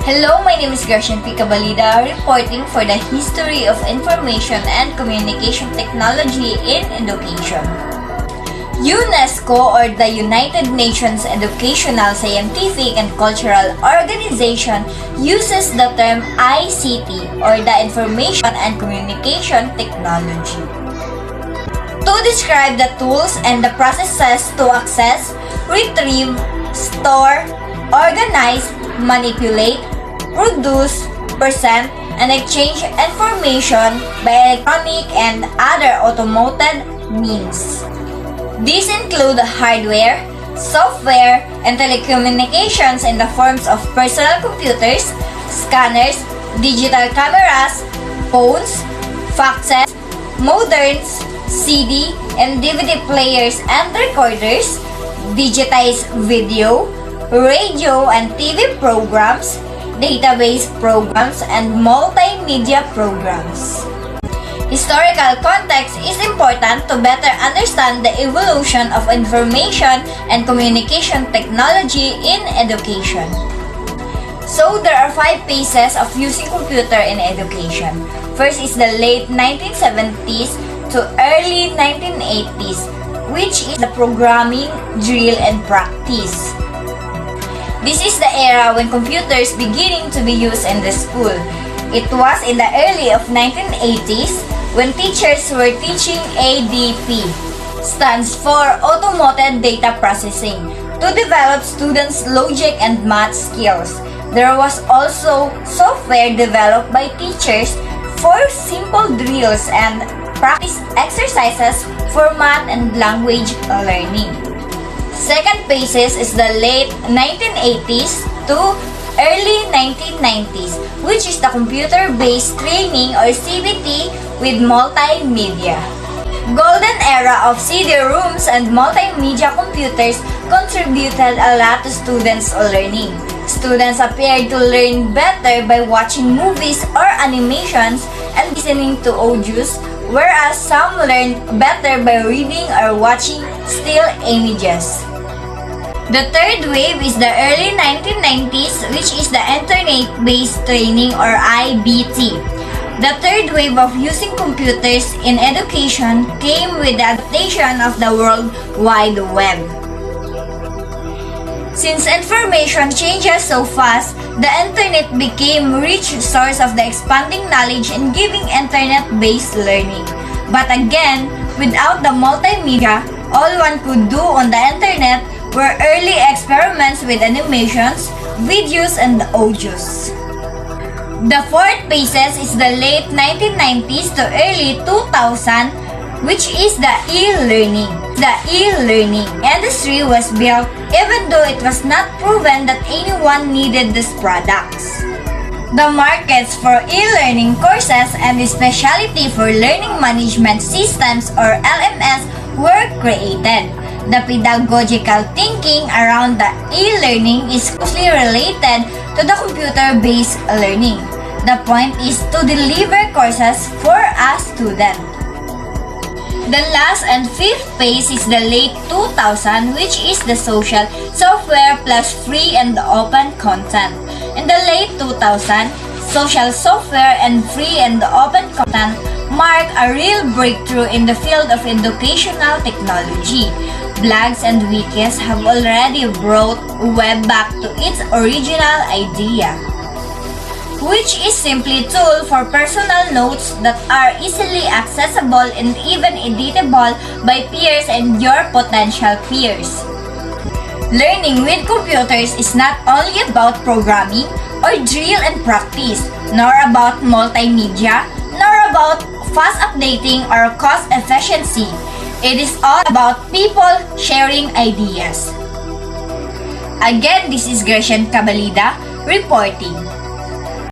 Hello, my name is Gershon P. Cabalida, reporting for the History of Information and Communication Technology in Education. UNESCO, or the United Nations Educational, Scientific, and Cultural Organization, uses the term ICT, or the Information and Communication Technology, to describe the tools and the processes to access, retrieve, store, organize, manipulate, produce, present, and exchange information by electronic and other automated means. These include hardware, software, and telecommunications in the forms of personal computers, scanners, digital cameras, phones, faxes, modems, CD and DVD players and recorders, digitized video, radio and TV programs, database programs, and multimedia programs. Historical context is important to better understand the evolution of information and communication technology in education. So, there are 5 phases of using computer in education. First is the late 1970s to early 1980s, which is the programming, drill, and practice. This is the era when computers beginning to be used in the school. It was in the early of 1980s when teachers were teaching ADP, stands for Automated Data Processing, to develop students' logic and math skills. There was also software developed by teachers for simple drills and practice exercises for math and language learning. Second phases is the late 1980s to early 1990s, which is the computer-based training or CBT with multimedia. Golden era of CD-ROOMs and multimedia computers contributed a lot to students' learning. Students appeared to learn better by watching movies or animations and listening to audios, whereas some learned better by reading or watching still images. The third wave is the early 1990s, which is the Internet-Based Training or IBT. The third wave of using computers in education came with the adaptation of the World Wide Web. Since information changes so fast, the Internet became a rich source of the expanding knowledge and giving Internet-based learning. But again, without the multimedia, all one could do on the Internet were early experiments with animations, videos, and audios. The fourth phases is the late 1990s to early 2000, which is the e-learning. The e-learning industry was built even though it was not proven that anyone needed these products. The markets for e-learning courses and the specialty for learning management systems or LMS were created. The pedagogical thinking around the e-learning is closely related to the computer-based learning. The point is to deliver courses for a student. The last and fifth phase is the late 2000, which is the social software plus free and open content. In the late 2000, social software and free and open content marked a real breakthrough in the field of educational technology. Blogs and wikis have already brought web back to its original idea, which is simply a tool for personal notes that are easily accessible and even editable by peers and your potential peers. Learning with computers is not only about programming or drill and practice, nor about multimedia, nor about fast updating or cost efficiency. It is all about people sharing ideas. Again, this is Gershon Cabalida reporting.